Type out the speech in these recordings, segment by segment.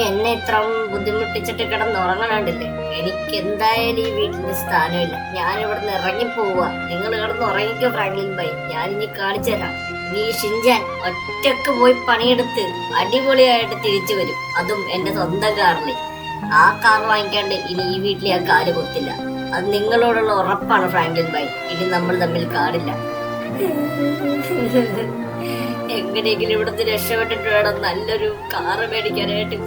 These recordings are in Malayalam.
എന്നെ ഇത്ര ബുദ്ധിമുട്ടിച്ചിട്ട് കിടന്നുറങ്ങണുണ്ടില്ലേ? എനിക്ക് എന്തായാലും ഈ വീട്ടിന് സ്ഥാനമില്ല. ഞാൻ ഇവിടുന്ന് ഇറങ്ങി പോവുക. നിങ്ങൾ കിടന്ന് ഉറങ്ങിക്കോ ഫ്രാങ്ക്ലിൻ ബൈ. ഞാൻ ഇനി കാണിച്ചു തരാം. നീ ഷിൻജാൻ ഒറ്റക്ക് പോയി പണിയെടുത്ത് അടിപൊളിയായിട്ട് തിരിച്ചു വരും, അതും എന്റെ സ്വന്തം കാറിൽ. ആ കാർ വാങ്ങിക്കാണ്ട് ഇനി ഈ വീട്ടിൽ ഞാൻ കാല് കൊത്തില്ല. അത് നിങ്ങളോടുള്ള ഉറപ്പാണ് ഫ്രാങ്ക്ലിൻ ബൈ. ഇനി നമ്മൾ തമ്മിൽ കാണില്ല. എങ്ങനെയെങ്കിലും ഇവിടുന്ന് രക്ഷപ്പെട്ടിട്ട് വേണം നല്ലൊരു കാറ് മേടിക്കാനായിട്ട്.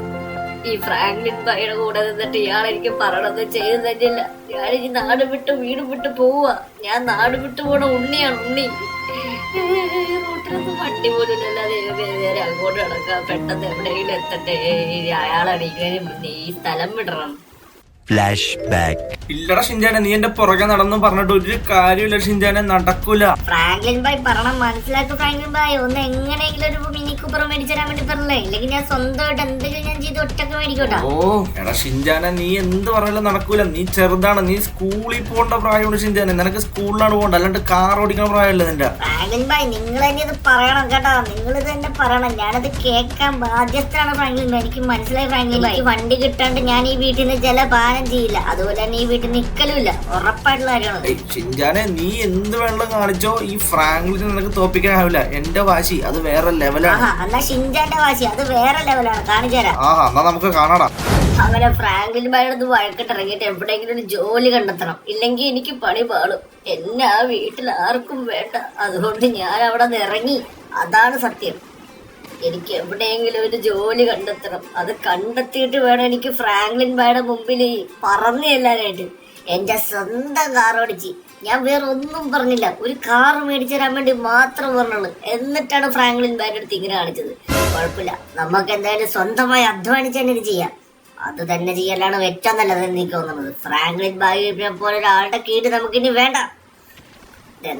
ഈ ഫ്രാങ്ക്ലിൻ ബൈയുടെ കൂടെ നിന്നിട്ട് ഇയാളെനിക്ക് പറയണത് ചെയ്തു തന്നില്ല. ഞാനിനി നാട് വിട്ട് വീട് വിട്ട് പോവുക. ഞാൻ നാട് വിട്ട് പോണ ഉണ്ണിയാണ്, ഉണ്ണി. റൂട്ടിലൊന്നും വണ്ടി പോലും അല്ലാതെ നേരെ അങ്ങോട്ട് നടക്കാം. പെട്ടെന്ന് എവിടെയെങ്കിലും എത്തട്ടെ. അയാളാണ് ഈ സ്ഥലം വിടണം. Flash back. ഇല്ലടാ ഷിൻജാനെ, നീ എന്റെ പുറകെ നടന്നു പറഞ്ഞിട്ട് ഒരു കാര്യമില്ല ഷിൻജാനെ, നടക്കൂല. ഫ്രാങ്ക്ലിൻ ബൈ പറയണം, മനസ്സിലാക്കും ഫ്രാങ്ക്ലിൻ ബൈ. ഒന്ന് എങ്ങനെയെങ്കിലും ഒരു മിനി കൂപ്പർ മേടിച്ചു തരാൻ വേണ്ടി പറഞ്ഞേ. ഇല്ലെങ്കിൽ ഞാൻ സ്വന്തമായിട്ട് എന്തെങ്കിലും ഞാൻ ചെയ്ത് ഒറ്റക്ക് മേടിക്കോട്ടാ. ഓ എടാ ഷിൻജാനെ, നീ എന്ത് പറഞ്ഞാലും നടക്കൂല. നീ ചെറുതാണ്, നീ സ്കൂളിൽ പോകേണ്ട പ്രായമുണ്ട് ഷിൻജാനെ. നിനക്ക് സ്കൂളിലാണ് പോകണ്ട, അല്ലാണ്ട് കാർ ഓടിക്കുന്ന പ്രായമല്ല നിന്റെ. ഫ്രാങ്ക്ലിൻ ബൈ നിങ്ങൾ തന്നെ ഇത് പറയണം കേട്ടോ. നിങ്ങൾ ഇത് തന്നെ പറയണം. ഞാനത് കേൾക്കാൻ ബാധ്യസ്ഥനാണ് ഫ്രാങ്ക്ലിൻ ബൈ. എനിക്ക് മനസ്സിലായി ഫ്രാങ്ക്ലിൻ ബൈ. വണ്ടി കിട്ടാണ്ട് ഞാൻ ഈ വീട്ടിൽ നിന്ന് ജലപാനം ചെയ്യില്ല. അതുപോലെ തന്നെ ഈ വീട്ടിൽ നിക്കലുമില്ല. ഉറപ്പായിട്ടുള്ള കാര്യമാണ്. ഷിൻജാനെ, നീ എന്ത് വെള്ളം കാണിച്ചോ ഈ ഫ്രാങ്ക്ലിനെ നിനക്ക് തോപ്പിക്കാനാവില്ല. എന്റെ വാശി അത് വേറെ ലെവലാണ്. എന്നാ ഷിൻജാന്റെ വാശി അത് വേറെ ലെവലാണ്. കാണിച്ചു തരാം. എന്നാ നമുക്ക് കാണാടാ. അങ്ങനെ ഫ്രാങ്ക്ലിൻ ബൈയുടെ വഴക്കിട്ടിറങ്ങിയിട്ട് എവിടെയെങ്കിലും ഒരു ജോലി കണ്ടെത്തണം. ഇല്ലെങ്കിൽ എനിക്ക് പണി പാടും. എന്നെ ആ വീട്ടിൽ ആർക്കും വേണ്ട. അതുകൊണ്ട് ഞാൻ അവിടെ നിന്ന് ഇറങ്ങി. അതാണ് സത്യം. എനിക്ക് എവിടെയെങ്കിലും ഒരു ജോലി കണ്ടെത്തണം. അത് കണ്ടെത്തിയിട്ട് വേണം എനിക്ക് ഫ്രാങ്ക്ലിൻ ബൈയുടെ മുമ്പിൽ പറന്നു ചെല്ലാനായിട്ട്. എന്റെ സ്വന്തം കാർ ഓടിച്ച് ഞാൻ വേറെ ഒന്നും പറഞ്ഞില്ല. ഒരു കാർ മേടിച്ചു തരാൻ വേണ്ടി മാത്രം പറഞ്ഞുള്ളൂ. എന്നിട്ടാണ് ഫ്രാങ്ക്ലിൻ ബൈയുടെ അടുത്ത് ഇങ്ങനെ കാണിച്ചത്. കുഴപ്പമില്ല, നമുക്ക് എന്തായാലും സ്വന്തമായി അധ്വാനിച്ച് തന്നെ ഇത് ചെയ്യാം. അത് തന്നെ ചെയ്യലാണ് ഏറ്റവും നല്ലതെന്ന് എനിക്ക് തോന്നുന്നത്. ഫ്രാങ്ക്ലിൻ ബൈയെ പോലെ ഒരാളുടെ കീഴിൽ നമുക്കിനി വേണ്ട.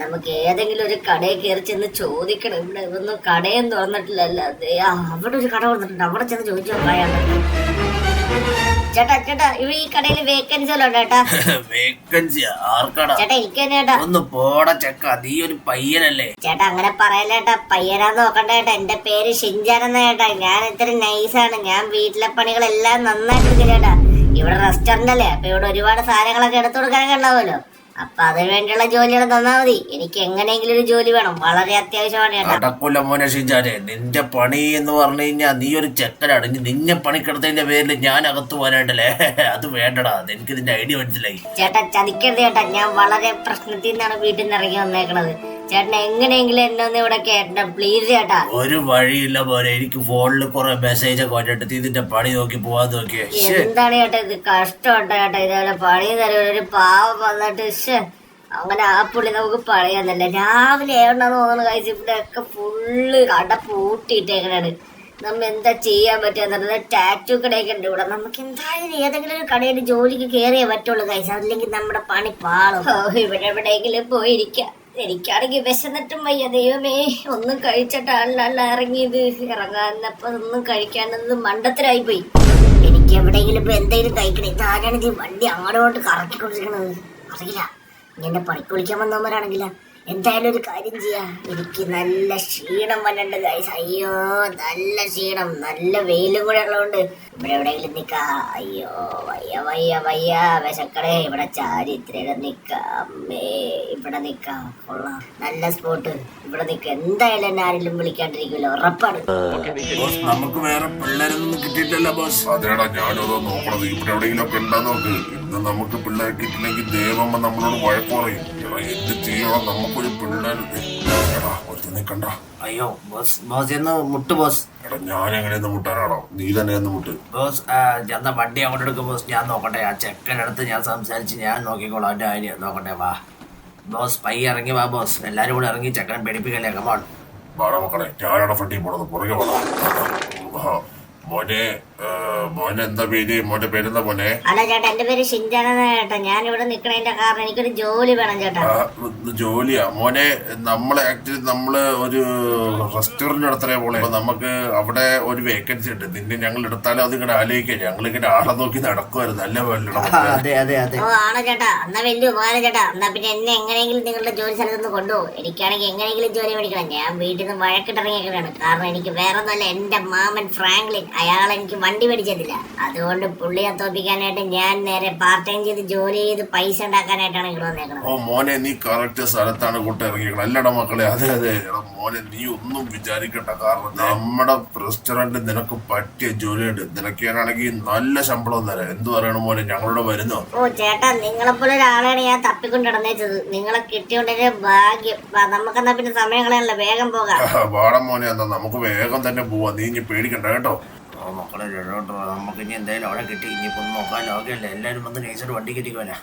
നമുക്ക് ഏതെങ്കിലും ഒരു കടയിൽ കയറി ചെന്ന് ചോദിക്കണം. ഇവിടെ ഒന്നും കടയും തുറന്നിട്ടില്ലല്ലോ. അവിടെ ഒരു കട തുറന്നിട്ടുണ്ട്. അവിടെ ചെന്ന് ചോദിച്ചു നോക്കാം. ചേട്ടാ ഈ കടയിൽ വേക്കൻസി വല്ലതും ചേട്ടാ? ചേട്ടാ എനിക്ക് തന്നെ ചേട്ടാ. ഒന്ന് പോടാ ചെക്ക, നീ ഒരു പയ്യനല്ലേ ചേട്ടാ? അങ്ങനെ പറയല്ലേട്ടാ. പയ്യനാന്ന് നോക്കണ്ട ചേട്ടാ. എന്റെ പേര് ഷിൻജാൻ എന്നാ ചേട്ടാ. ഞാൻ ഇത്ര നൈസാണ്. ഞാൻ വീട്ടിലെ പണികളെല്ലാം നന്നായിട്ട് ചേട്ടാ. ഇവിടെ റെസ്റ്റോറന്റ് അല്ലേ, അപ്പൊ ഇവിടെ ഒരുപാട് സാധനങ്ങളൊക്കെ എടുത്തു കൊടുക്കാനൊക്കെ ഉണ്ടാവുമല്ലോ. അപ്പൊ അതിന് വേണ്ടിയുള്ള ജോലികൾ തന്നാ മതി. എനിക്ക് എങ്ങനെയെങ്കിലും ഒരു ജോലി വേണം, വളരെ അത്യാവശ്യമാണ്. നടക്കൂല മോനെ ഷിൻജാനെ. നിന്റെ പണി എന്ന് പറഞ്ഞു കഴിഞ്ഞാൽ നീ ഒരു ചെക്കനാണ്. നിന്നെ പണിക്കെടുത്തതിന്റെ പേരിൽ ഞാൻ അകത്ത് പോരായിട്ടല്ലേ? അത് വേണ്ടടാ. എനിക്ക് ഇതിന്റെ ഐഡിയ മനസ്സിലായി. ചേട്ടാ ചതിക്കരുത് ചേട്ടാ. ഞാൻ വളരെ പ്രശ്നത്തിൽ നിന്നാണ് വീട്ടിൽ നിന്ന് ഇറങ്ങി വന്നേക്കണത്. ചേട്ടൻ എങ്ങനെയെങ്കിലും എന്നെ ഒന്ന് ഇവിടെ കേട്ട പ്ലീസ് ചേട്ടാ. ഒരു വഴിയില്ല പോലെ. എനിക്ക് ഫോണിൽ കുറെ മെസ്സേജ് ഒക്കെ വന്നിട്ട് ഇതിന്റെ പണി നോക്കി പോവാൻ നോക്കിയേ. എന്താണ് ചേട്ടാ ഇത്? കഷ്ടമുണ്ടോ ചേട്ടാ? ഇതേപോലെ പണി തരും ഒരു പാവം വന്നിട്ട്. അങ്ങനെ ആ പുള്ളി നമുക്ക് പണിയാന്നല്ല. രാവിലെ ഏണ്ടെന്ന് തോന്നുന്നു കഴിച്ച് ഇവിടെ ഒക്കെ ഫുള്ള് കട പൂട്ടിയിട്ടേക്കണാണ്. നമ്മ എന്താ ചെയ്യാൻ പറ്റുക? ടാറ്റു കടയൊക്കെ ഉണ്ട് ഇവിടെ. നമുക്ക് എന്തായാലും ഏതെങ്കിലും ഒരു കടയിൽ ജോലിക്ക് കയറിയേ പറ്റുള്ളൂ കഴിച്ച്. അല്ലെങ്കിൽ നമ്മുടെ പണി പാളും. ഇവിടെ എവിടെയെങ്കിലും പോയിരിക്കാം. എനിക്കാണെങ്കിൽ വിശന്നിട്ടും വയ്യ. ദൈവമേ, ഒന്നും കഴിച്ചിട്ടാണല്ല ഇറങ്ങിയത്. ഇറങ്ങാന്നപ്പോ ഒന്നും കഴിക്കാണ്ടത് മണ്ടത്തരായി പോയി. എനിക്ക് എവിടെയെങ്കിലും ഇപ്പൊ എന്തെങ്കിലും കഴിക്കണേ. ഇതാരാണ് ഇത് വണ്ടി അങ്ങോട്ട് കറക്കിക്കൊണ്ടിരിക്കണത്? അറിയില്ല. ഇങ്ങനെ പണിക്ക് വിളിക്കാൻ വന്നവന്മാരാണെങ്കില. എന്തായാലും ഒരു കാര്യം ചെയ്യാം. എനിക്ക് നല്ല ക്ഷീണം വന്നിട്ടുണ്ട് ഗൈസ്. അയ്യോ നല്ല ക്ഷീണം. നല്ല വെയിലും കൂടെ ഉള്ളതുകൊണ്ട് ഇവിടെ എവിടെയെങ്കിലും നിക്കാ. അയ്യോ വയ്യ വയ്യ വയ്യ വിശക്കടേ. ഇവിടെ ചാരിത്രയുടെ നിക്കാം. ഇവിടെ നിക്കാം. കൊള്ളാം, നല്ല സ്പോട്ട്. ഇവിടെ നിക്ക. എന്തായാലും എന്നെ ആരെങ്കിലും വിളിക്കാണ്ടിരിക്കുമല്ലോ, ഉറപ്പാണ്. നമുക്ക് വേറെ പിള്ളേരൊന്നും കിട്ടിയിട്ടല്ല ബോസ്. അതേടാ ഞാനതോ നോക്കണത്. ഇവിടെ എവിടെയെങ്കിലും ഒക്കെ ഉണ്ടാ നോക്ക്. ഇന്ന് നമുക്ക് പിള്ളേരെ കിട്ടില്ലെങ്കിൽ ദേവമ്മ നമ്മളോട് വഴക്ക് പറയും. എന്ത് ചെയ്യണം? നമുക്കൊരു പിള്ളേർ ഒരുത്തന്നെ കണ്ട. അയ്യോ ബോസ്, ബോസ് എന്ന് മുട്ട് ബോസ്. എടാ ഞാൻ എങ്ങനെയൊന്ന് മുട്ടാനാണോ? നീ തന്നെ എന്ന് മുട്ട് ബോസ്. ഞാൻ വണ്ടി അങ്ങോട്ട് എടുക്കും ബോസ്. ഞാൻ നോക്കട്ടെ. ആ ചെക്കനടുത്ത് ഞാൻ സംസാരിച്ച് ഞാൻ നോക്കിക്കോളാം. അവന്റെ കാര്യം നോക്കട്ടെ. വാ ബോസ്, പയ്യെ ഇറങ്ങി വാ ബോസ്. എല്ലാരും കൂടെ ഇറങ്ങി ചെക്കൻ പേടിപ്പിക്കല്ലേ. കമോൺ വാടാ മക്കളെ. ഞാനാണ് ഫണ്ടി പോണത്. പുറകെ വേണം മോനെ. എന്താ പേര്? മോന്റെ പേരെന്താ മോനെ? അല്ല ചേട്ടാ, എന്റെ പേര് ഷിൻജാനെന്നാ ചേട്ടാ. ഞാൻ ഇവിടെ നിക്കണതിന്റെ കാരണം എനിക്കൊരു ജോലി വേണം ചേട്ടാ. ജോലിയാ മോനെ? നമ്മള് ഒരു റെസ്റ്റോറന്റ് നടത്തണേ പോലെ. നമുക്ക് അവിടെ ഒരു വേക്കൻസി ഉണ്ട്. നിന്നെ ഞങ്ങൾ എടുത്താലും അത് ഇങ്ങനെ ആലോചിക്കാം. ഞങ്ങൾ ഇങ്ങനെ ആളെ നോക്കി നടക്കുമായിരുന്നു. നല്ല പോലെ. ഓ ആണോ ചേട്ടാ? എന്നാ വലിയ ഉപകാരം ചേട്ടാ. എന്നാ പിന്നെ എന്നെ എങ്ങനെയെങ്കിലും നിങ്ങളുടെ ജോലി സ്ഥലത്തുനിന്ന് കൊണ്ടുപോകും. എനിക്കാണെങ്കിൽ എങ്ങനെയെങ്കിലും ജോലി മേടിക്കണം. ഞാൻ വീട്ടിൽ നിന്ന് വഴക്കിട്ടിറങ്ങിയേക്കാണ്. കാരണം എനിക്ക് വേറെ ഒന്നല്ല, എന്റെ മാമൻ ഫ്രാങ്ക്ലിൻ അയാൾ എനിക്ക് വണ്ടി മേടിച്ചതില്ല. അതുകൊണ്ട് പുള്ളിയെ തോപ്പിക്കാനായിട്ട് ഞാൻ നേരെ പാർട്ട് ടൈം ചെയ്ത് ജോലി ചെയ്ത് പൈസ ഉണ്ടാക്കാനായിട്ടാണ് ഇവിടെ വന്നേക്കുന്നത്. ഓ മോനെ, നീ കറക്റ്റ് സ്ഥലത്താണ് കൂട്ട ഇറങ്ങിക്കണം. അല്ലടാ മക്കളെ, അതെ അതെ. എടാ മോനെ, നീ ഒന്നും വിചാരിക്കണ്ട. കാരണം നമ്മുടെ റെസ്റ്റോറന്റ് നിനക്ക് പറ്റിയ ജോലിയുണ്ട്. നിനക്കാണെങ്കിൽ നല്ല ശമ്പളം തരാം. എന്ത് പറയണം മോനെ, ഞങ്ങളുടെ വരുന്നോ? ഓ ചേട്ടാ, നിങ്ങളെപ്പോലെ ഒരാളെയാണ് ഞാൻ തപ്പിക്കൊണ്ട് നടന്നേച്ചത്. നിങ്ങളെ കിട്ടിയോണ്ടേ ഭാഗ്യം. നമുക്കെന്നാ പിന്നെ സമയങ്ങളല്ല, വേഗം പോകാം. വാടം മോനെ, എന്നാ നമുക്ക് വേഗം തന്നെ പോവാ. നീ ഇനി പേടിക്കണ്ട കേട്ടോ. മക്കളെ നമുക്ക് ഇനി എന്തായാലും അവിടെ കിട്ടി. ഇനിയിപ്പോ ഒന്ന് നോക്കാൻ ലോകല്ലേ, എല്ലാരും വന്ന് നൈസായിട്ട് വണ്ടി കെട്ടിക്കുവാനാ.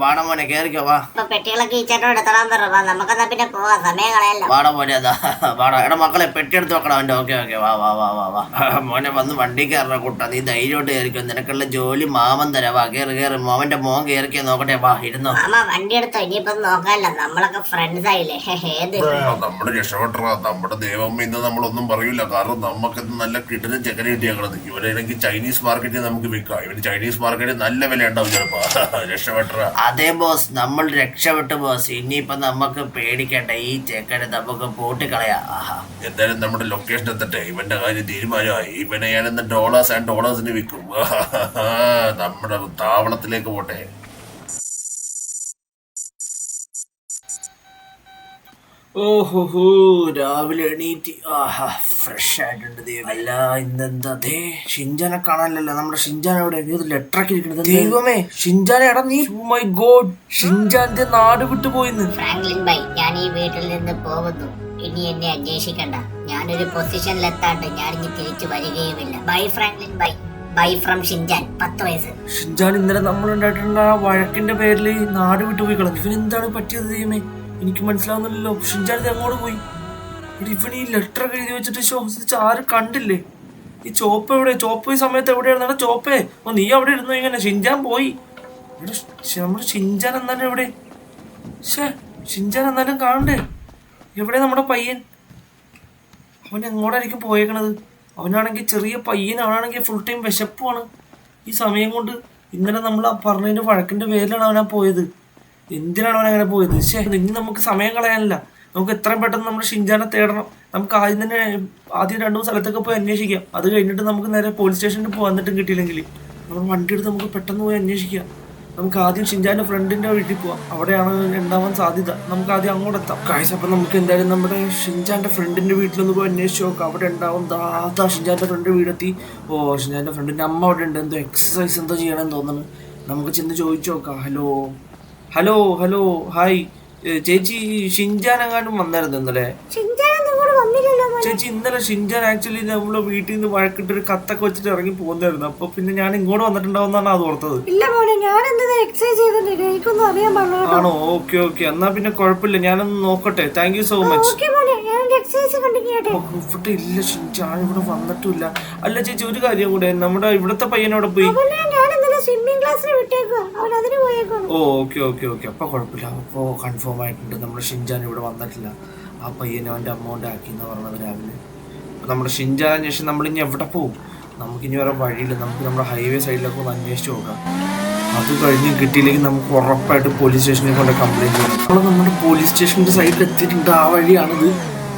വാടാ മോനെ, കേറിക്കോ വാ. ഇപ്പൊ പെട്ടികളൊക്കെ ഈ ചേട്ടനോട് എടുത്തോളാൻ പറഞ്ഞു. നമുക്കെന്നാ പിന്നെ പോവാം, സമയം കളയല്ലോ. വാടാ മോനെ, അതാ വാടാ. എടാ മക്കളെ, പെട്ടി എടുത്ത് വെക്കണം അവന്റെ. ഓക്കെ ഓക്കെ, വാ വാ വാ വാ വാ. മോനെ വന്ന് വണ്ടി കയറണ കൂട്ടാ. നീ ധൈര്യമായിട്ട് കയറിക്കോ. നിനക്കുള്ള ജോലി മാമൻ തരാം. വാ കേറി കേറി. മോവന്റെ മോൻ കയറിക്കോ. നോക്കട്ടെ, വാ ഇരുന്നോ. മാമ വണ്ടി എടുത്തോ. ഇനിയിപ്പം നോക്കാനല്ല, നമ്മളൊക്കെ ഫ്രണ്ട്സ് ആയില്ലേ. ഏത് നമ്മുടെ രക്ഷപ്പെട്ടാ. നമ്മുടെ ദൈവം ഇന്ന് നമ്മളൊന്നും പറയൂല. കാരണം നമുക്കിത് നല്ല കിട്ടുന്ന ചെക്കനെ കിട്ടിയേക്കണത്. ഇവരാണെങ്കിൽ ചൈനീസ് മാർക്കറ്റിൽ നമുക്ക് വിൽക്കാം. ഇവന് ചൈനീസ് മാർക്കറ്റിൽ നല്ല വില ഉണ്ടാവും ചിലപ്പോ. രക്ഷപ്പെട്ടാ. അതെ ബോസ്, നമ്മൾ രക്ഷപ്പെട്ടു ബോസ്. ഇനിയിപ്പൊ നമുക്ക് പേടിക്കണ്ട. ഈ ചെക്കനെ നമുക്ക് പൂട്ടിക്കളയാ. എന്തായാലും നമ്മുടെ ലൊക്കേഷൻ എത്തട്ടെ. ഇവന്റെ കാര്യം തീരുമാനമായി. ഇവനെ ഞാൻ ഇന്ന് ഡോളേഴ്സിന് വിൽക്കും. നമ്മുടെ താവളത്തിലേക്ക് പോട്ടെ. ഓഹോ, രാവിലെ എണീറ്റ് ഫ്രഷ് ആയിട്ടുണ്ട്. അല്ല ഇന്നെന്താ ഷിൻജാനെ കാണാനല്ലോ. നമ്മുടെ ഷിൻജാൻ എവിടെ? ലെറ്ററൊക്കെ ഇരിക്കുന്നത്. ദൈവമേ, ഷിൻജാനെ എടാ നീ. ഓ മൈ ഗോഡ്, ഷിൻജാന്റെ നാട് വിട്ടു പോയിന്ന്. ഫ്രാങ്ക്ലിൻ ബൈ, ഞാൻ ഈ വീട്ടിൽ നിന്ന് പോകുന്നു. ഇനി എന്നെ അന്വേഷിക്കണ്ട. ഞാനൊരു പൊസിഷനിലെത്താണ്ട് ഞാനിനി തിരിച്ചു വരികയുമില്ല. Bye Franklin bye. Bye from Shinjan, 10 വയസ്സ്. ഷിൻജാൻ ഇന്നലെ നമ്മളുണ്ടായിട്ടുള്ള ആ വഴക്കിന്റെ പേരിൽ നാട് വിട്ടുപോയി കളഞ്ഞു. ഇവനെന്താണ് പറ്റിയത് ദൈവമേ? എനിക്ക് മനസ്സിലാവുന്നില്ലല്ലോ. ഷിൻജാൻ ഇത് എങ്ങോട്ട് പോയി? ഇവൻ ഈ ലെറ്റർ ഒക്കെ എഴുതി വെച്ചിട്ട് ആരും കണ്ടില്ലേ? ഈ ചോപ്പ് എവിടെ? ചോപ്പ് ഈ സമയത്ത് എവിടെയായിരുന്നു? ചോപ്പേ, ഓ നീ അവിടെ ഇരുന്നു. ഇങ്ങനെ ഷിൻജാൻ പോയി. നമ്മുടെ ഷിൻജാൻ എന്നാലും എവിടെ? ഷിൻജാൻ എന്നാലും കാണണ്ടേ? എവിടെ നമ്മുടെ പയ്യൻ? അവൻ എങ്ങോട്ടായിരിക്കും പോയേക്കണത്? അവനാണെങ്കിൽ ചെറിയ പയ്യൻ, അവനാണെങ്കിൽ ഫുൾ ടൈം വിശപ്പുമാണ്. ഈ സമയം കൊണ്ട് ഇന്നലെ നമ്മൾ പറഞ്ഞതിന്റെ വഴക്കിന്റെ പേരിലാണ് അവനാ പോയത്. എന്തിനാണ് അവൻ അങ്ങനെ പോയത്? ഇനി നമുക്ക് സമയം കളയാനില്ല. നമുക്ക് എത്രയും പെട്ടെന്ന് നമ്മുടെ ഷിൻജാനെ തേടണം. നമുക്ക് ആദ്യം 2 സ്ഥലത്തൊക്കെ പോയി അന്വേഷിക്കാം. അത് കഴിഞ്ഞിട്ട് നമുക്ക് നേരെ പോലീസ് സ്റ്റേഷനിൽ പോകാൻ. എന്നിട്ടും കിട്ടിയില്ലെങ്കിൽ നമ്മൾ വണ്ടി എടുത്ത് നമുക്ക് പെട്ടെന്ന് പോയി അന്വേഷിക്കാം. നമുക്ക് ആദ്യം ഷിൻജാന്റെ ഫ്രണ്ടിന്റെ വീട്ടിൽ പോവാം. അവിടെയാണ് ഉണ്ടാവാൻ സാധ്യത. നമുക്ക് ആദ്യം അങ്ങോട്ട് എത്താം. കാഴ്ച അപ്പം നമുക്ക് എന്തായാലും നമ്മുടെ ഷിൻജാന്റെ ഫ്രണ്ടിന്റെ വീട്ടിലൊന്ന് പോയി അന്വേഷിച്ച് നോക്കാം. അവിടെ ഉണ്ടാവും. ദാ ഷിൻജാന്റെ ഫ്രണ്ട് വീടെത്തി. ഓ, ഷിൻജാന്റെ ഫ്രണ്ടിന്റെ അമ്മ അവിടെ ഉണ്ട്. എന്തോ എക്സസൈസ് എന്തോ ചെയ്യണമെന്ന് തോന്നുന്നു. നമുക്ക് ചെന്ന് ചോദിച്ചു നോക്കാം. ഹലോ ഹലോ ഹലോ ഹായ് ചേച്ചി, ഷിൻജാൻ എങ്ങാണ്ടും വന്നായിരുന്നു ഇന്നലെ? ചേച്ചി, ഇന്നലെ ഷിൻജാൻ ആക്ച്വലി നമ്മള് വീട്ടിൽ നിന്ന് വഴക്കിട്ടൊരു കത്തൊക്കെ വെച്ചിട്ട് ഇറങ്ങി പോകുന്നായിരുന്നു. അപ്പൊ പിന്നെ ഞാൻ ഇങ്ങോട്ട് വന്നിട്ടുണ്ടാവുന്നാണ് അത് ഓർത്തത്. ആണോ? ഓക്കെ ഓക്കെ, എന്നാ പിന്നെ കുഴപ്പമില്ല. ഞാനൊന്ന് നോക്കട്ടെ. Thank you so much. ഇവിടെ ഇല്ല, ഷിൻജാൻ ഇവിടെ വന്നിട്ടില്ല. അല്ല ചേച്ചി, ഒരു കാര്യം കൂടെ, നമ്മുടെ ഇവിടത്തെ പയ്യനോടെ പോയി? ഓ ഓക്കെ ഓക്കെ ഓക്കെ, അപ്പൊ കുഴപ്പമില്ല. അപ്പോ കൺഫേം ആയിട്ടുണ്ട് നമ്മുടെ ഷിൻജാൻ ഇവിടെ വന്നിട്ടില്ല. ആ പയ്യനെ അവന്റെ അമ്മോണ്ട് ആക്കി എന്ന് പറഞ്ഞത് രാവിലെ. അപ്പൊ നമ്മുടെ ഷിൻജാൻ ശേഷം നമ്മളിനി എവിടെ പോവും? നമുക്കിനി വേറെ വഴിയില്ല. നമുക്ക് നമ്മുടെ ഹൈവേ സൈഡിലൊക്കെ ഒന്ന് അന്വേഷിച്ച് നോക്കാം. അത് കഴിഞ്ഞ് കിട്ടിയില്ലെങ്കിൽ നമുക്ക് ഉറപ്പായിട്ട് പോലീസ് സ്റ്റേഷനിൽ കൊണ്ട് കംപ്ലൈന്റ് ചെയ്യണം. അപ്പോൾ നമ്മുടെ പോലീസ് സ്റ്റേഷന്റെ സൈഡിൽ എത്തിയിട്ടുണ്ട്. ആ വഴിയാണിത്.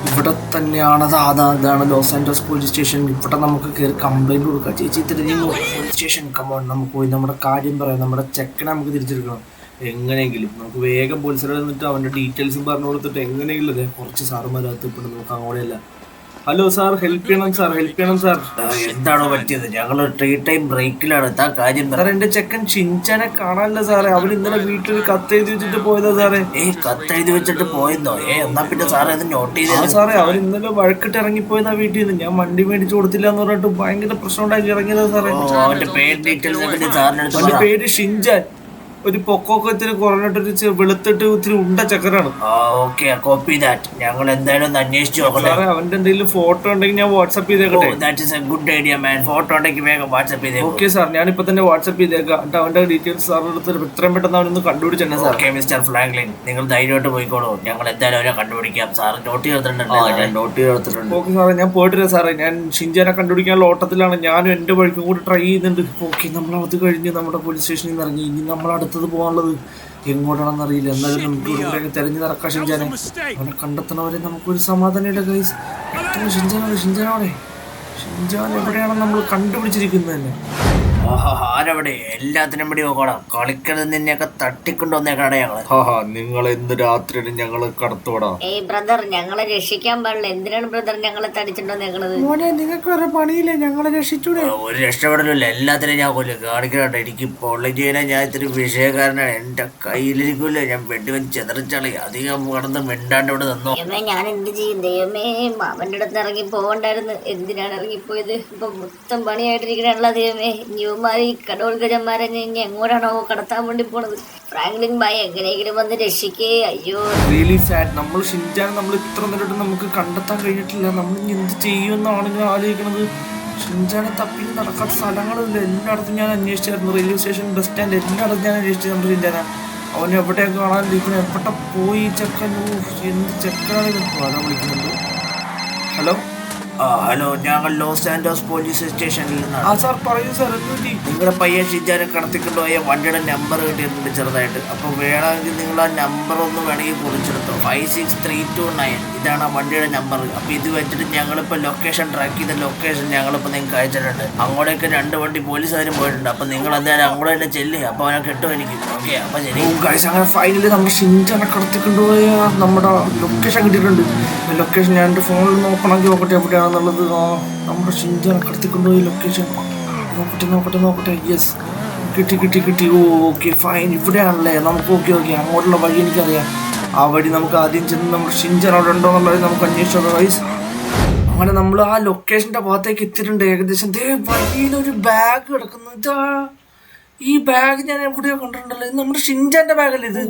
ഇവിടെ തന്നെയാണത്. ഇതാണ് ലോസ് ആൻഡോസ് പോലീസ് സ്റ്റേഷൻ. ഇവിടെ നമുക്ക് കയറി കംപ്ലൈന്റ് കൊടുക്കാം. ചേച്ചി തിരിഞ്ഞു പോലീസ് സ്റ്റേഷൻ കമോൺ, നമുക്ക് പോയി നമ്മുടെ കാര്യം പറയാം. നമ്മുടെ ചെക്കനെ നമുക്ക് തിരിച്ചെടുക്കണം എങ്ങനെയെങ്കിലും. നമുക്ക് വേഗം പോലീസിൽ വന്നിട്ട് അവന്റെ ഡീറ്റെയിൽസും പറഞ്ഞു കൊടുത്തിട്ട് എങ്ങനെയെങ്കിലും അതെ കുറച്ച് സാറുമാരകത്ത് ഇപ്പം നമുക്ക് അങ്ങോടെയല്ല. ഹലോ സാർ, ഹെൽപ്പ് ചെയ്യണം സാർ, ഹെൽപ്പ് ചെയ്യണം സാർ. എന്താണോ പറ്റിയത്? ഞങ്ങൾ 3 ടൈം ബ്രേക്കിലാണ്. എന്താ കാര്യം? സാർ, എന്റെ ചെക്കൻ ഷിൻജാനെ കാണാനില്ല സാറേ. അവൻ ഇന്നലെ വീട്ടിൽ കത്ത് എഴുതി വെച്ചിട്ട് പോയതാ സാറേ. കത്ത് എഴുതി വെച്ചിട്ട് പോയെന്നോ? എന്നാ പിന്നെ സാറേ അത് നോട്ട് ചെയ്ത്. സാറേ, അവൻ ഇന്നലെ വഴക്കിട്ട് ഇറങ്ങിപ്പോയതാ വീട്ടിൽ നിന്ന്. ഞാൻ വണ്ടി മേടിച്ചു കൊടുത്തില്ല എന്ന് പറഞ്ഞിട്ട് ഭയങ്കര പ്രശ്നം ഉണ്ടാക്കി ഇറങ്ങിയതാ സാറേ. അവന്റെ പേര് ഡീറ്റെയിൽസ് സാറിന്. അവന്റെ പേര് ഷിൻജാൻ. ഒരു പൊക്കമൊക്കെ ഇത്തിരി കുറഞ്ഞിട്ട് വെളുത്തിട്ട് ഇത്തിരി ഉണ്ട ചക്കരാണ്. Copy that. ഞങ്ങൾ എന്തായാലും ഒന്ന് അന്വേഷിച്ചു നോക്കട്ടെ. അവന്റെ എന്തെങ്കിലും ഫോട്ടോ ഉണ്ടെങ്കിൽ ഞാൻ വാട്സ്ആപ്പ് ചെയ്തേക്കട്ടെ. That is a good idea man. Photo ഉണ്ടെങ്കിൽ വേഗം വാട്സ്ആപ്പ് ചെയ്തേക്കും. ഓക്കെ സാർ, ഞാനിപ്പോ തന്നെ വാട്സ്ആപ്പ് ചെയ്തേക്കാം. എന്നിട്ട് അവന്റെ ഡീറ്റെയിൽസ് സാറിന് എടുത്ത് എത്രയും പെട്ടെന്ന് അവനൊന്ന് കണ്ടുപിടിച്ചെന്നെ സാർ. ഓക്കെ മിസ്റ്റർ ഫ്രാങ്ക്ലിൻ, നിങ്ങൾ ധൈര്യമായിട്ട് പോയിക്കോളൂ. ഞങ്ങൾ എന്തായാലും അവരെ കണ്ടുപിടിക്കാം. സാർ നോട്ട് ചെയ്തിട്ടുണ്ട്. ഞാൻ നോട്ട് ചെയ്തിട്ടുണ്ട്. ഓക്കെ സാറേ, ഞാൻ പോയിട്ടില്ല സാറേ. ഞാൻ ഷിൻജാനെ കണ്ടുപിടിക്കാനുള്ള ഓട്ടത്തിലാണ്. ഞാനും എന്റെ വഴിക്കും കൂടി ട്രൈ ചെയ്യുന്നുണ്ട്. ഓക്കെ, നമ്മൾ അത് കഴിഞ്ഞ് നമ്മുടെ പോലീസ് സ്റ്റേഷനിൽ നിന്ന് ഇറങ്ങി. ഇനി നമ്മൾ അടുത്തത് പോകാനുള്ളത് എങ്ങോട്ടാണെന്ന് അറിയില്ല. എന്നാലും നമുക്ക് ഇവിടെ തെരഞ്ഞു നടക്കാം ഷിൻജാനെ. അവനെ കണ്ടെത്തണവരെ നമുക്കൊരു സമാധാനമില്ല ഗൈസ്. ഷിൻജാനോടെ ഷിൻജാൻ എവിടെയാണ് നമ്മൾ കണ്ടുപിടിച്ചിരിക്കുന്നത് തന്നെ. ഓഹോ, ആരവിടെ? എല്ലാത്തിനും പിടി നോക്കണം. കളിക്കരുത്, നിന്നെയൊക്കെ തട്ടിക്കൊണ്ട് വന്നേക്കാടെ ഞങ്ങള്. നിങ്ങൾ ഇന്ന് രാത്രി ഞങ്ങള് കടത്തുവിടാ. ഏയ് ബ്രദർ, ഞങ്ങളെ രക്ഷിക്കാൻ പാടില്ല. എന്തിനാണ് ബ്രദർ ഞങ്ങളെ തടിച്ചിട്ടുണ്ടോ ഞങ്ങളത്? മോനെ, നിങ്ങൾക്ക് ഒരു പണിയില്ലേ, ഞങ്ങളെ രക്ഷിച്ചൂടെ? ഒരു രക്ഷപ്പെടലില്ല, എല്ലാത്തിനും ഞാൻ കൊല്ലും. കാണിക്കട്ടെ, എനിക്ക് പൊള്ളിച്ച് കഴിഞ്ഞാൽ ഞാൻ ഇത്തിരി വിഷയക്കാരനാണ്. എന്റെ കയ്യിലിരിക്കൂല, ഞാൻ വെടിവെച്ച് ചെതറിച്ചളി. അധികം കടന്ന് മിണ്ടാണ്ട് ഇവിടെ നിന്നോ. ദൈവമേ, ഞാൻ എന്ത് ചെയ്യും? ദൈവമേ, മാമന്റെ അടുത്ത് ഇറങ്ങി പോകണ്ടായിരുന്നു. എന്തിനാണ് ഇറങ്ങിപ്പോയത്? ഇപ്പൊ മൊത്തം പണിയായിട്ടിരിക്കണല്ലോ ദൈവമേ. ന്യൂമാരി കടോൾ ഗജന്മാരെ ഇനി എങ്ങോട്ടാണോ കടത്താൻ വേണ്ടി പോണത്? ഫ്രാങ്ക്ലിൻ ബായ് എങ്ങനെയെങ്കിലും വന്ന് രക്ഷിക്കേ. അയ്യോ, റിയലി സാഡ്. നമ്മൾ ഷിൻജാൻ നമ്മൾ ഇത്ര നേരിട്ട് നമുക്ക് കണ്ടെത്താൻ കഴിഞ്ഞിട്ടില്ല. നമ്മൾ ഇനി എന്ത് ചെയ്യുമെന്നാണ് ഞാൻ ആലോചിക്കുന്നത്. ഷിൻജാനെ തപ്പി നടക്കാത്ത സ്ഥലങ്ങളില്ല. എല്ലായിടത്തും ഞാൻ അന്വേഷിച്ചായിരുന്നു. റെയിൽവേ സ്റ്റേഷൻ, ബസ് സ്റ്റാൻഡ്, എല്ലായിടത്തും ഞാൻ അന്വേഷിച്ചു. നമ്മുടെ ഷിൻജാനെ അവൻ എവിടെയൊക്കെ കാണാനിരിക്കുന്നത്, എവിടെ പോയി ചെക്കൻ? എന്ത് ചെക്കനാണ് ഇത്? ആരാ വിളിക്കുന്നുണ്ട്? ഹലോ. ഹലോ, ഞങ്ങൾ ലോസ് ആൻഡോസ് പോലീസ് സ്റ്റേഷനിൽ നിന്നാണ്. സാർ പറയൂ സാർ. എന്ത് നിങ്ങളുടെ പയ്യൻ ഷിൻജാനെ കടത്തിക്കൊണ്ടുപോയ വണ്ടിയുടെ നമ്പർ കിട്ടിയിട്ടുണ്ട് ചെറുതായിട്ട്. അപ്പോൾ വേണമെങ്കിൽ നിങ്ങൾ ആ നമ്പർ ഒന്ന് വേണമെങ്കിൽ കുറിച്ചെടുത്തോ. 56329 ഇതാണ് ആ വണ്ടിയുടെ നമ്പർ. അപ്പോൾ ഇത് വെച്ചിട്ട് ഞങ്ങളിപ്പോൾ ലൊക്കേഷൻ ട്രാക്ക് ചെയ്ത ലൊക്കേഷൻ ഞങ്ങളിപ്പോൾ നിങ്ങൾക്ക് അയച്ചിട്ടുണ്ട്. അങ്ങോട്ടേക്ക് 2 വണ്ടി പോലീസുകാരും പോയിട്ടുണ്ട്. അപ്പോൾ നിങ്ങൾ എന്തായാലും അങ്ങോട്ട് തന്നെ ചെല്ലുക. അപ്പോൾ അവനെ കിട്ടും എനിക്ക്. ഓക്കെ, അപ്പോൾ ശരി. അങ്ങനെ ഫൈനലി നമ്മുടെ ഷിൻജാനെ കടത്തിക്കൊണ്ടുപോയ നമ്മുടെ ലൊക്കേഷൻ കിട്ടിയിട്ടുണ്ട്. ലൊക്കേഷൻ ഞാൻ എൻ്റെ ഫോണിൽ നോക്കണമെങ്കിൽ നോക്കട്ടെ എവിടെയാണെന്നുള്ളത്. നമ്മുടെ ഷിൻജാനെ കടത്തിക്കൊണ്ടുപോയി ലൊക്കേഷൻ നോക്കട്ടെ. യെസ്, കിട്ടി. ഓക്കെ ഫൈൻ, ഇവിടെയാണല്ലേ. നമുക്ക് ഓക്കെ അങ്ങോട്ടുള്ള വഴി എനിക്കറിയാം. ആ വഴി നമുക്ക് ആദ്യം ചെന്ന് നമ്മുടെ ഷിൻജാൻ അവിടെ ഉണ്ടോ എന്നുള്ളത് നമുക്ക് അന്വേഷിച്ചോ ഗൈസ്. അങ്ങനെ നമ്മൾ ആ ലൊക്കേഷൻ്റെ ഭാഗത്തേക്ക് എത്തിയിട്ടുണ്ട്. ഏകദേശം വഴിയിലൊരു ബാഗ് കിടക്കുന്നു. ഈ ബാഗ് ഞാൻ എവിടെയോ കണ്ടിട്ടുണ്ടല്ലോ. ഇത് നമ്മുടെ ഷിൻജാന്റെ ബാഗല്ലേ? ഇത്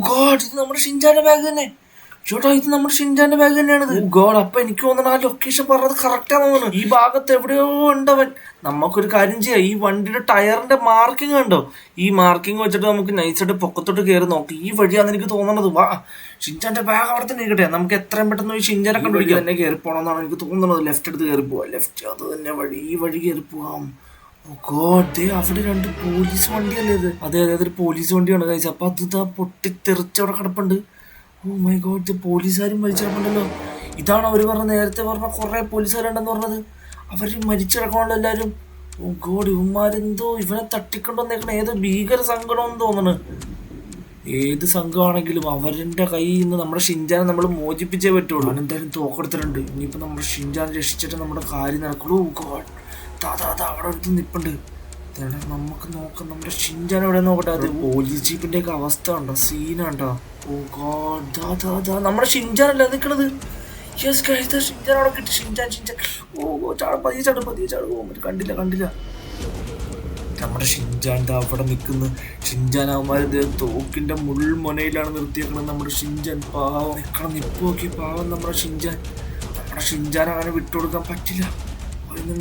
ഇത് നമ്മുടെ ഷിൻജാന്റെ ബാഗ് തന്നെ. ചേട്ടാ, ഇത് നമ്മുടെ ഷിൻജാന്റെ ബാഗ് തന്നെയാണിത്. ഗോഡ്, അപ്പൊ എനിക്ക് തോന്നുന്നു ആ ലൊക്കേഷൻ പറഞ്ഞത് കറക്റ്റാന്ന് തോന്നുന്നു. ഈ ഭാഗത്ത് എവിടെയോ ഉണ്ടവൻ. നമുക്കൊരു കാര്യം ചെയ്യാം. ഈ വണ്ടിയുടെ ടയറിന്റെ മാർക്കിംഗ് കണ്ടോ? ഈ മാർക്കിംഗ് വെച്ചിട്ട് നമുക്ക് നൈസായിട്ട് പൊക്കത്തോട്ട് കയറി നോക്കി. ഈ വഴിയാന്ന് എനിക്ക് തോന്നുന്നത്. വാ, ഷിൻജാന്റെ ബാഗ് അവിടെ തന്നെ ഇരിക്കട്ടെ. നമുക്ക് എത്രയും പെട്ടെന്ന് ഈ ഷിൻജാനെ കണ്ടുപിടിക്കാം. തന്നെ കയറി പോകണമെന്നാണ് എനിക്ക് തോന്നുന്നത്. ലെഫ്റ്റ് എടുത്ത് കയറി പോവാം. ലെഫ്റ്റ്, അത് തന്നെ വഴി. ഈ വഴി കയറി പോവാം. അവിടെ 2 പോലീസ് വണ്ടിയല്ലേ ഇത്? അതെ, ഒരു പോലീസ് വണ്ടിയാണ് കഴിച്ചത്. അപ്പൊ അത് പൊട്ടിത്തെറിച്ച് അവിടെ കിടപ്പുണ്ട്. ഓ മൈ ഗോഡ്, പോലീസുകാരും മരിച്ചിടപ്പുണ്ടല്ലോ. ഇതാണ് അവർ നേരത്തെ പറഞ്ഞ കുറെ പോലീസുകാരുണ്ടെന്ന് പറഞ്ഞത്. അവർ മരിച്ചിടക്കണല്ലോ എല്ലാവരും. ഓ ഗോഡ്, ഇവന്മാരെന്തോ ഇവനെ തട്ടിക്കൊണ്ടുവന്നേക്കണ ഏതോ ഭീകര സംഘടനയെന്ന് തോന്നണ്. ഏത് സംഘമാണെങ്കിലും അവരുടെ കയ്യിൽ നിന്ന് നമ്മുടെ ഷിൻജാനെ നമ്മൾ മോചിപ്പിച്ചേ പറ്റുള്ളൂ. അവനെന്തായാലും തോക്കെടുത്തിട്ടുണ്ട്. ഇനിയിപ്പോൾ നമ്മുടെ ഷിൻജാനെ രക്ഷിച്ചിട്ട് നമ്മുടെ കാര്യം നടക്കുള്ളൂ. ഗോഡ്, അവിടെ അടുത്ത് നിൽപ്പുണ്ട്. നമുക്ക് നോക്കാം നമ്മുടെ ഷിൻജാൻ എവിടെ നോക്കട്ടെ. അത് പോലീസ് ജീപ്പിന്റെ ഒക്കെ അവസ്ഥ ഉണ്ടോ? സീനുണ്ടോ? ഓ ഗോഡ്, നമ്മുടെ ഷിൻജാനല്ല നിൽക്കണത്. യെസ് ഗൈസ്, ഷിൻജാൻ അവിടെ കിട്ടി. ഷിൻജാൻ ഓ പതിയെ ചാട്. ഓ കണ്ടില്ല. നമ്മുടെ ഷിൻജാൻ അവിടെ നിൽക്കുന്നു. ഷിൻജാൻ അവന്മാര് തോക്കിന്റെ മുൾമുനയിലാണ് നിർത്തിയേക്കുന്നത്. നമ്മുടെ ഷിൻജാൻ പാവം നിൽക്കണം. നിപ്പോക്കി പാവം നമ്മുടെ ഷിൻജാൻ അങ്ങനെ വിട്ടുകൊടുക്കാൻ പറ്റില്ല.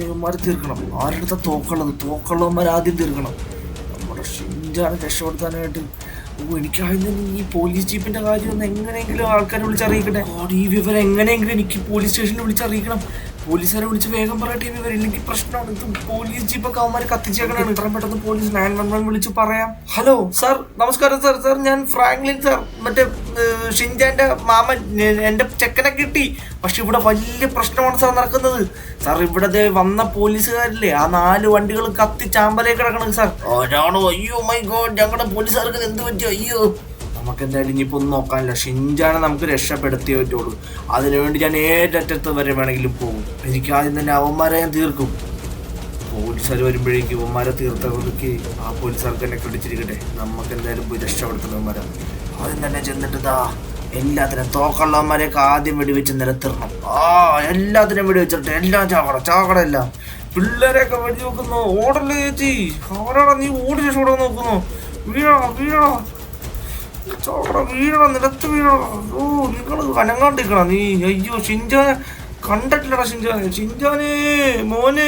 ഇവന്മാർ തീർക്കണം. ആരുടെ തോക്കുള്ളവന്മാർ ആദ്യം തീർക്കണം. നമ്മുടെ ഷിൻജാനെ രക്ഷപ്പെടുത്താനായിട്ട്. എനിക്കായിരുന്നു ഈ പോലീസ് ജീപ്പിന്റെ കാര്യം ഒന്ന് എങ്ങനെയെങ്കിലും ആൾക്കാരെ വിളിച്ചറിയിക്കട്ടെ. ഈ വിവരം എങ്ങനെയെങ്കിലും എനിക്ക് പോലീസ് സ്റ്റേഷനിൽ വിളിച്ചറിയിക്കണം. പോലീസുകാരെ വിളിച്ച് വേഗം പറയട്ടെ. വിവരം ഇല്ലെങ്കിൽ പ്രശ്നമാണ്. ഇത് പോലീസ് ജീപ്പൊക്കെ അവന്മാരെ കത്തിച്ചേക്കണാണ്. ഇത്രയും പെട്ടെന്ന് പോലീസ് 911 വിളിച്ച് പറയാം. ഹലോ സാർ, നമസ്കാരം സാർ. ഞാൻ ഫ്രാങ്ക്ലിൻ സാർ. മറ്റേ ഷിൻജാന്റെ മാമൻ. എന്റെ ചെക്കനെ കിട്ടി. പക്ഷെ ഇവിടെ വലിയ പ്രശ്നമാണ് സാർ നടക്കുന്നത്. സാർ, ഇവിടെ വന്ന പോലീസുകാരില്ലേ, ആ 4 വണ്ടികൾ കത്തി ചാമ്പലേക്ക് കിടക്കണം സാർ. ഒരാണോ? അയ്യോ മൈ ഗോഡ്, ഞങ്ങളുടെ പോലീസുകാർക്ക് എന്ത് പറ്റും? അയ്യോ, നമുക്ക് എന്തായാലും ഇനിയിപ്പോൾ ഒന്നും നോക്കാനില്ല. ഷിൻജാനെ നമുക്ക് രക്ഷപ്പെടുത്തിയേ പറ്റുള്ളൂ. അതിനുവേണ്ടി ഞാൻ ഏതറ്റത്ത് വരെ വേണമെങ്കിലും പോകും. എനിക്ക് ആദ്യം തന്നെ അവന്മാരെ ഞാൻ തീർക്കും. പോലീസുകാർ വരുമ്പോഴേക്കും അവന്മാരെ തീർത്തവർക്ക് ആ പോലീസുകാർക്ക് തന്നെ പിടിച്ചിരിക്കട്ടെ. നമുക്ക് എന്തായാലും പോയി രക്ഷപ്പെടുത്തുന്നവന്മാരെ ആദ്യം തന്നെ ചെന്നിട്ട് എല്ലാത്തിനും തോക്കുള്ളവന്മാരെയൊക്കെ ആദ്യം വെടിവെച്ച് നിരത്തിടണം. എല്ലാത്തിനും വെടിവെച്ചിട്ട് എല്ലാം ചാകട എല്ലാം. പിള്ളേരെയൊക്കെ വെടി നോക്കുന്നു. ഓടല്ലേ ചേച്ചി, ആരാടാ നീ ഓടി രക്ഷപ്പെടാൻ നോക്കുന്നു? വീഴണോ നിലത്ത് വീഴണം. ഓ, നിങ്ങൾ അനങ്ങാണ്ടിരിക്കണം നീ. അയ്യോ, ഷിൻജാനെ കണ്ടിട്ടില്ലടാ. ഷിൻജാനെ മോനെ.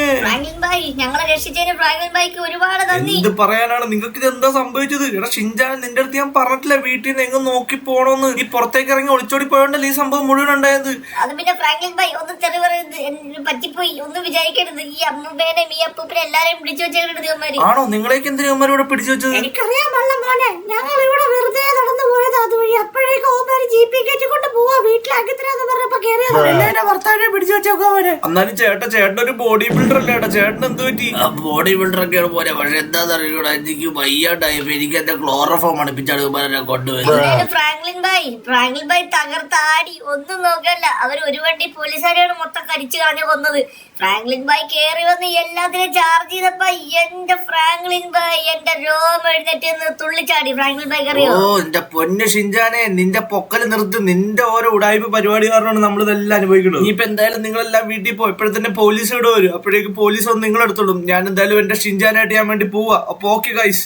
ഞങ്ങളെ രക്ഷിച്ചതിന് ഫ്രാങ്ക്ലിൻ ബായിക്ക് ഒരുപാട് നന്ദി. എന്ത് പറയാനാണ്? നിങ്ങൾക്ക് ഇത് എന്താ സംഭവിച്ചത്? എടാ ഷിൻജാൻ, നിന്റെ അടുത്ത് ഞാൻ പറഞ്ഞിട്ടില്ല വീട്ടിൽ നിന്ന് എങ്ങും നോക്കി പോണോന്ന്. ഈ പുറത്തേക്ക് ഇറങ്ങി ഒളിച്ചോടി പോയോണ്ടല്ലേ ഈ സംഭവം മുഴുവൻ ഉണ്ടായത്. അത് പിന്നെ ഫ്രാങ്ക്ലിൻ ബായ് ഒന്ന് തെറി പറയുന്നത് പറ്റിപ്പോയി. ഒന്നും വിചാരിക്കരുത്. ഈ അമ്മൂമ്മേനെയും ഈ അപ്പൂപ്പനെ എല്ലാരെയും പിടിച്ചു വെച്ചേക്കരുത്. ആണോ? നിങ്ങളേക്ക് എന്തിനാ ഇവന്മാർ ഇവിടെ പിടിച്ചു വെച്ചത്? എനിക്കറിയാൻ പാടില്ല മോനെ. ഞങ്ങൾ ഇവിടെ വെറുതെ നടന്നു പോയത് അതുവഴി. അപ്പോഴേക്കും ഓമാര് ജീപ്പി കയറ്റി കൊണ്ട് പോവാ വീട്ടിലാക്കി തരാന്ന് പറഞ്ഞപ്പോ കയറിയത്. ഭർത്താവിനെ പിടിച്ചു വെച്ചോക്കാ മോനെ. എന്നാലും ചേട്ടൻ ഒരു ബോഡി ബിൽഡർ അല്ലേ ഏട്ടാ, ചേട്ടൻ എന്ത് പറ്റി? ബോഡി ബിൽഡർ ഒക്കെയാണ് പോലെ. പക്ഷെ എന്താന്ന് അറിയൂടാ, എനിക്ക് വയ്യാണ്ടായപ്പോ എനിക്ക് എന്റെ ക്ലോറോഫോം അടിപ്പിച്ചാണ് ഞാൻ കൊണ്ടുപോയത്. ഫ്രാങ്ക്ലിൻ ബൈ തകർത്താടി, ഒന്നും നോക്കല്ല. അവർ ഒരു വണ്ടി പോലീസുകാരെയാണ് മൊത്തം കരിച്ചു കളഞ്ഞു കൊന്നത്. ഫ്രാങ്ക്ലിൻ ബൈ കേറി വന്ന് എല്ലാത്തിനും ചാർജ് ചെയ്തപ്പോ എന്റെ ഫ്രാങ്ക്ലിൻ ബൈ എന്റെ രോമം എഴുന്നേറ്റ് തുള്ളിച്ചാടി. ഫ്രാങ്ക്ലിൻ ബൈ കറിയോ? ഓ എന്റെ പൊന്ന് ഷിൻജാനെ, നിന്റെ പൊക്കല് നിർത്തി. നിന്റെ ഓരോ ഉടായ്പ പരിപാടി കാരണമാണ് നമ്മൾ ഇതെല്ലാം അനുഭവിക്കുന്നത്. ഇനിയിപ്പോ എന്തായാലും നിങ്ങളെല്ലാം വീട്ടിൽ പോകും. ഇപ്പോഴത്തന്നെ പോലീസ് ഇവിടെ വരും. അപ്പോഴേക്ക് പോലീസ് ഒന്ന് നിങ്ങളെടുത്തോളും. ഞാൻ എന്തായാലും എന്റെ ഷിൻജാനായിട്ട് ഞാൻ വേണ്ടി പോവാ. അപ്പൊ ഓക്കെ ഗൈസ്.